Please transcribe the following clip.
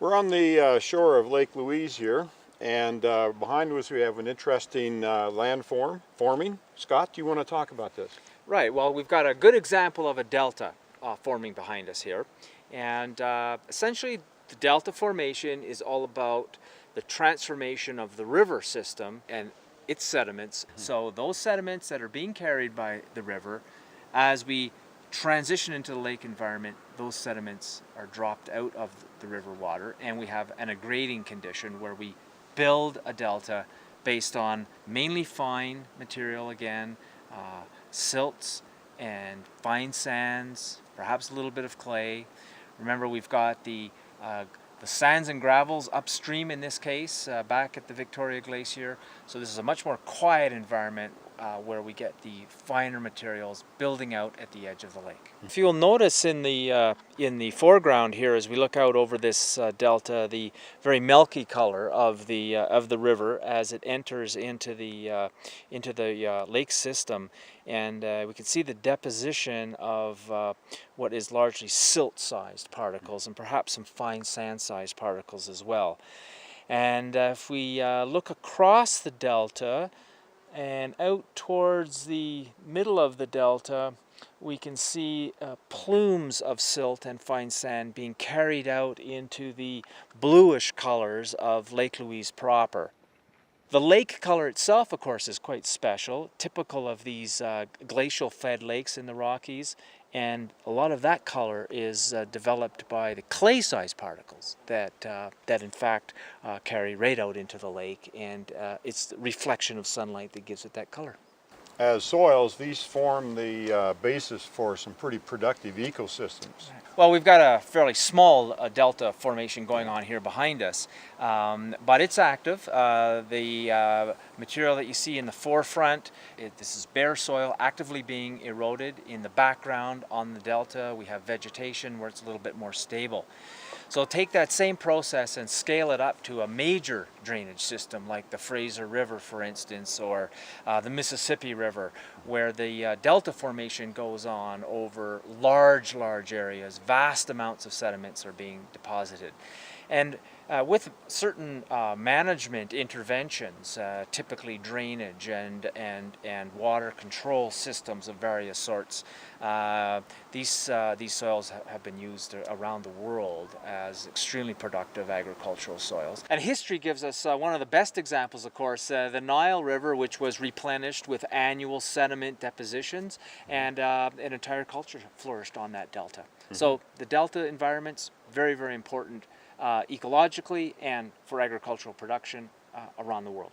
We're on the shore of Lake Louise here, and behind us we have an interesting forming. Scott, do you want to talk about this? Right, well, we've got a good example of a delta forming behind us here. And essentially, the delta formation is all about the transformation of the river system and its sediments. So those sediments that are being carried by the river, as we transition into the lake environment, those sediments are dropped out of the river water, and we have a grading condition where we build a delta based on mainly fine material again, silts and fine sands, perhaps a little bit of clay. Remember, we've got the sands and gravels upstream in this case, back at the Victoria Glacier. So this is a much more quiet environment where we get the finer materials building out at the edge of the lake. If you'll notice in the foreground here, as we look out over this delta, the very milky color of the river as it enters into the lake system, and we can see the deposition of what is largely silt-sized particles and perhaps some fine sand-sized particles as well. And if we look across the delta and out towards the middle of the delta, we can see plumes of silt and fine sand being carried out into the bluish colors of Lake Louise proper. The lake color itself, of course, is quite special, typical of these glacial-fed lakes in the Rockies, and a lot of that color is developed by the clay-sized particles that in fact carry right out into the lake, and it's the reflection of sunlight that gives it that color. As soils, these form the basis for some pretty productive ecosystems. Well, we've got a fairly small delta formation going on here behind us, but it's active. The material that you see in the forefront, this is bare soil actively being eroded. In the background on the delta, we have vegetation where it's a little bit more stable. So take that same process and scale it up to a major drainage system like the Fraser River, for instance, or the Mississippi River, where the delta formation goes on over large areas. Vast amounts of sediments are being deposited. And with certain management interventions, typically drainage and water control systems of various sorts, these soils have been used around the world as extremely productive agricultural soils. And history gives us one of the best examples, of course, the Nile River, which was replenished with annual sediment depositions, and an entire culture flourished on that delta. So the delta environment's very important ecologically and for agricultural production around the world.